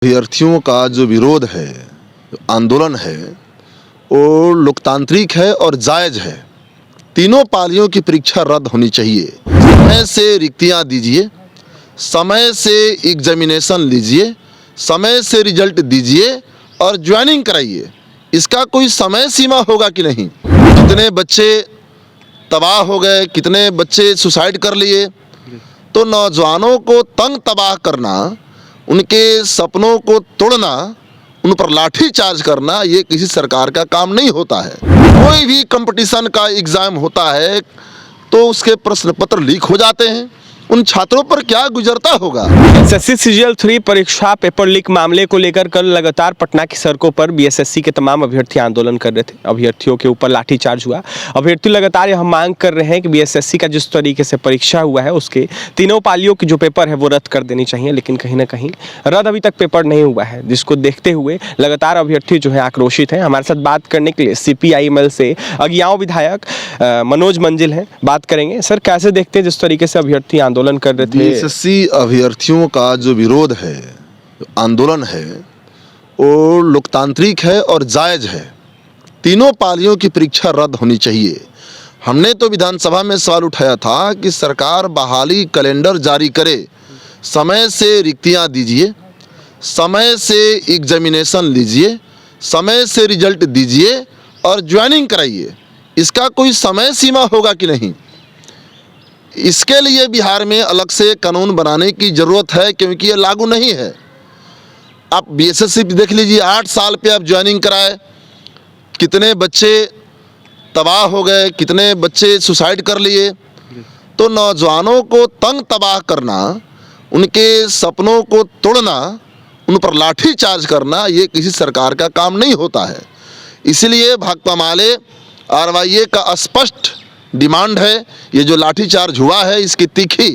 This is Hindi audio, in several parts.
अभ्यर्थियों का जो विरोध है, जो आंदोलन है, वो लोकतांत्रिक है और जायज़ है। तीनों पालियों की परीक्षा रद्द होनी चाहिए। समय से रिक्तियां दीजिए, समय से एग्जामिनेशन लीजिए, समय से रिजल्ट दीजिए और ज्वाइनिंग कराइए। इसका कोई समय सीमा होगा कि नहीं? कितने बच्चे तबाह हो गए, कितने बच्चे सुसाइड कर लिए। तो नौजवानों को तंग तबाह करना, उनके सपनों को तोड़ना, उन पर लाठी चार्ज करना, ये किसी सरकार का काम नहीं होता है। कोई भी कंपटीशन का एग्ज़ाम होता है तो उसके प्रश्न पत्र लीक हो जाते हैं। उन छात्रों पर क्या गुजरता होगा। एसएससी सीजीएल 3 परीक्षा पेपर लीक मामले को लेकर कल लगातार पटना की सड़कों पर बीएसएससी के तमाम अभ्यर्थी आंदोलन कर रहे थे। अभ्यर्थियों के ऊपर लाठीचार्ज हुआ। अभ्यर्थी लगातार यह मांग कर रहे हैं कि बीएसएससी का जिस तरीके से परीक्षा हुआ है उसके तीनों पालियों की जो पेपर है वो रद्द कर देनी चाहिए, लेकिन कहीं ना कहीं रद्द अभी तक पेपर नहीं हुआ है, जिसको देखते हुए लगातार अभ्यर्थी जो है आक्रोशित है। हमारे साथ बात करने के लिए CPIML से अगियाओं विधायक मनोज मंजिल हैं, बात करेंगे। सर, कैसे देखते हैं जिस तरीके से अभ्यर्थी आंदोलन कर रहे थे? बीएसएससी अभ्यर्थियों का जो विरोध है, जो आंदोलन है, वो लोकतांत्रिक है और जायज़ है। तीनों पालियों की परीक्षा रद्द होनी चाहिए। हमने तो विधानसभा में सवाल उठाया था कि सरकार बहाली कैलेंडर जारी करे, समय से रिक्तियां दीजिए, समय से एग्जामिनेशन लीजिए, समय से रिजल्ट दीजिए और ज्वाइनिंग कराइए। इसका कोई समय सीमा होगा कि नहीं? इसके लिए बिहार में अलग से कानून बनाने की ज़रूरत है, क्योंकि ये लागू नहीं है। आप बीएसएससी देख लीजिए, 8 साल पे आप ज्वाइनिंग कराए, कितने बच्चे तबाह हो गए, कितने बच्चे सुसाइड कर लिए। तो नौजवानों को तंग तबाह करना, उनके सपनों को तोड़ना, उन पर लाठी चार्ज करना, ये किसी सरकार का काम नहीं होता है। इसलिए भाकपा माले RYA का स्पष्ट डिमांड है। ये जो लाठीचार्ज हुआ है इसकी तीखी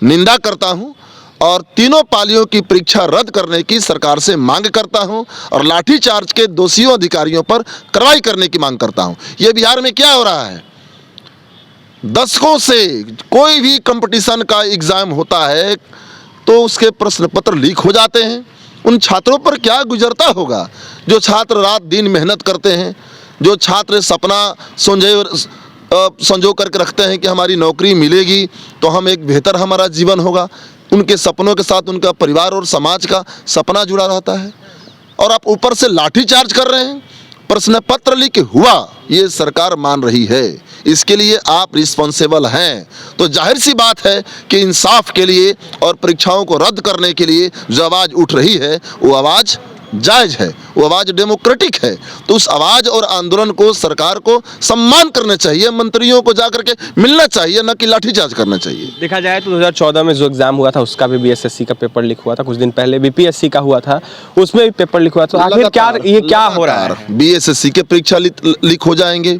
निंदा करता हूं और तीनों पालियों की परीक्षा रद्द करने की सरकार से मांग करता हूं और लाठीचार्ज के दोषियों अधिकारियों पर कार्रवाई करने की मांग करता हूं। ये बिहार में क्या हो रहा है? दशकों से कोई भी कंपटीशन का एग्ज़ाम होता है तो उसके प्रश्न पत्र लीक हो जाते हैं। उन छात्रों पर क्या गुजरता होगा। जो छात्र रात दिन मेहनत करते हैं, जो छात्र सपना संजो करके रखते हैं कि हमारी नौकरी मिलेगी तो हम एक बेहतर हमारा जीवन होगा, उनके सपनों के साथ उनका परिवार और समाज का सपना जुड़ा रहता है, और आप ऊपर से लाठीचार्ज कर रहे हैं। प्रश्न पत्र लीक हुआ, ये सरकार मान रही है, इसके लिए आप रिस्पॉन्सिबल हैं। तो जाहिर सी बात है कि इंसाफ के लिए और परीक्षाओं को रद्द करने के लिए जो आवाज़ उठ रही है वो आवाज़ जायज़ है, वो आवाज़ डेमोक्रेटिक है। तो उस आवाज़ और आंदोलन को सरकार को सम्मान करना चाहिए, मंत्रियों को जाकर के मिलना चाहिए, न कि लाठीचार्ज करना चाहिए। देखा जाए तो 2014 में जो एग्जाम हुआ था उसका भी बीएसएससी का पेपर लीक हुआ था। कुछ दिन पहले बीपीएससी का हुआ था, उसमें भी पेपर लीक हुआ था। आखिर क्या हो रहा है? बीएसएससी के परीक्षा लीक हो जाएंगे,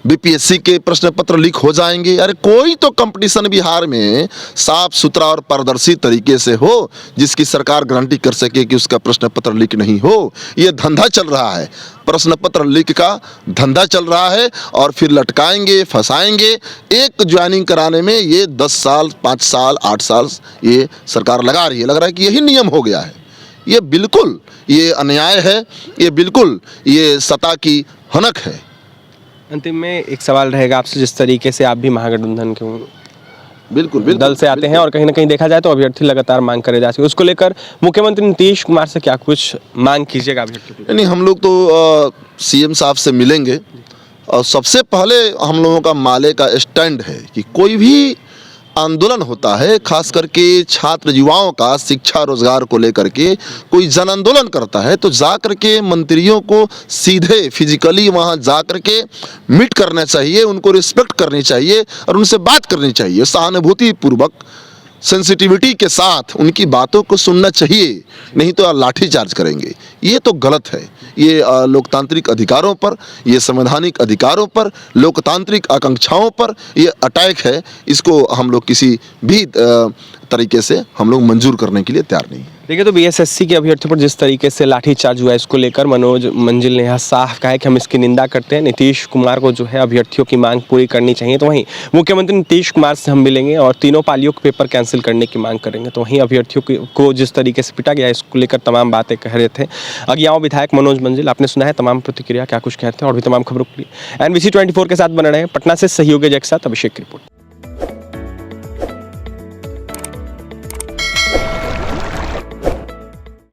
बीपीएससी के प्रश्न पत्र लीक हो जाएंगे। अरे कोई तो कंपटीशन बिहार में साफ सुथरा और पारदर्शी तरीके से हो, जिसकी सरकार गारंटी कर सके कि उसका प्रश्न पत्र लीक नहीं हो। ये धंधा चल रहा है, प्रश्न पत्र लीक का धंधा चल रहा है, और फिर लटकाएंगे, फंसाएंगे। एक ज्वाइनिंग कराने में ये 10 साल, 5 साल, 8 साल ये सरकार लगा रही है। लग रहा है कि यही नियम हो गया है। ये बिल्कुल ये अन्याय है, ये बिल्कुल ये सत्ता की हनक है। अंतिम में एक सवाल रहेगा आपसे, जिस तरीके से आप भी महागठबंधन के बिल्कुल दल से आते हैं और कहीं ना कहीं देखा जाए तो अभ्यर्थी लगातार मांग करे जा सके, उसको लेकर मुख्यमंत्री नीतीश कुमार से क्या कुछ मांग कीजिएगा अभ्यर्थी? नहीं, हम लोग तो CM साहब से मिलेंगे और सबसे पहले हम लोगों का माले का स्टैंड है कि कोई भी आंदोलन होता है, खास करके छात्र युवाओं का शिक्षा रोजगार को लेकर के कोई जन आंदोलन करता है, तो जा कर के मंत्रियों को सीधे फिजिकली वहाँ जा कर के मीट करना चाहिए, उनको रिस्पेक्ट करनी चाहिए और उनसे बात करनी चाहिए। सहानुभूति पूर्वक, सेंसिटिविटी के साथ उनकी बातों को सुनना चाहिए, नहीं तो लाठीचार्ज करेंगे। ये तो गलत है। ये लोकतांत्रिक अधिकारों पर, ये संवैधानिक अधिकारों पर, लोकतांत्रिक आकांक्षाओं पर ये अटैक है। इसको हम लोग किसी भी तरीके से हम लोग मंजूर करने के लिए तैयार नहीं हैं। देखिए, तो बीएसएससी के अभ्यर्थियों पर जिस तरीके से लाठीचार्ज हुआ है, इसको लेकर मनोज मंजिल ने यहाँ साफ कहा है कि हम इसकी निंदा करते हैं। नीतीश कुमार को जो है अभ्यर्थियों की मांग पूरी करनी चाहिए। तो वहीं मुख्यमंत्री नीतीश कुमार से हम मिलेंगे और तीनों पालियों के पेपर कैंसिल करने की मांग करेंगे। तो वहीं अभ्यर्थियों को जिस तरीके से पिटा गया, इसको लेकर तमाम बातें कह रहे थे अगियाओं विधायक मनोज मंजिल। आपने सुना है तमाम प्रतिक्रिया, क्या कुछ कहते हैं और भी तमाम खबरों के लिए NBC 24 के साथ बने रहे। पटना से सहयोगी जय के साथ अभिषेक की रिपोर्ट।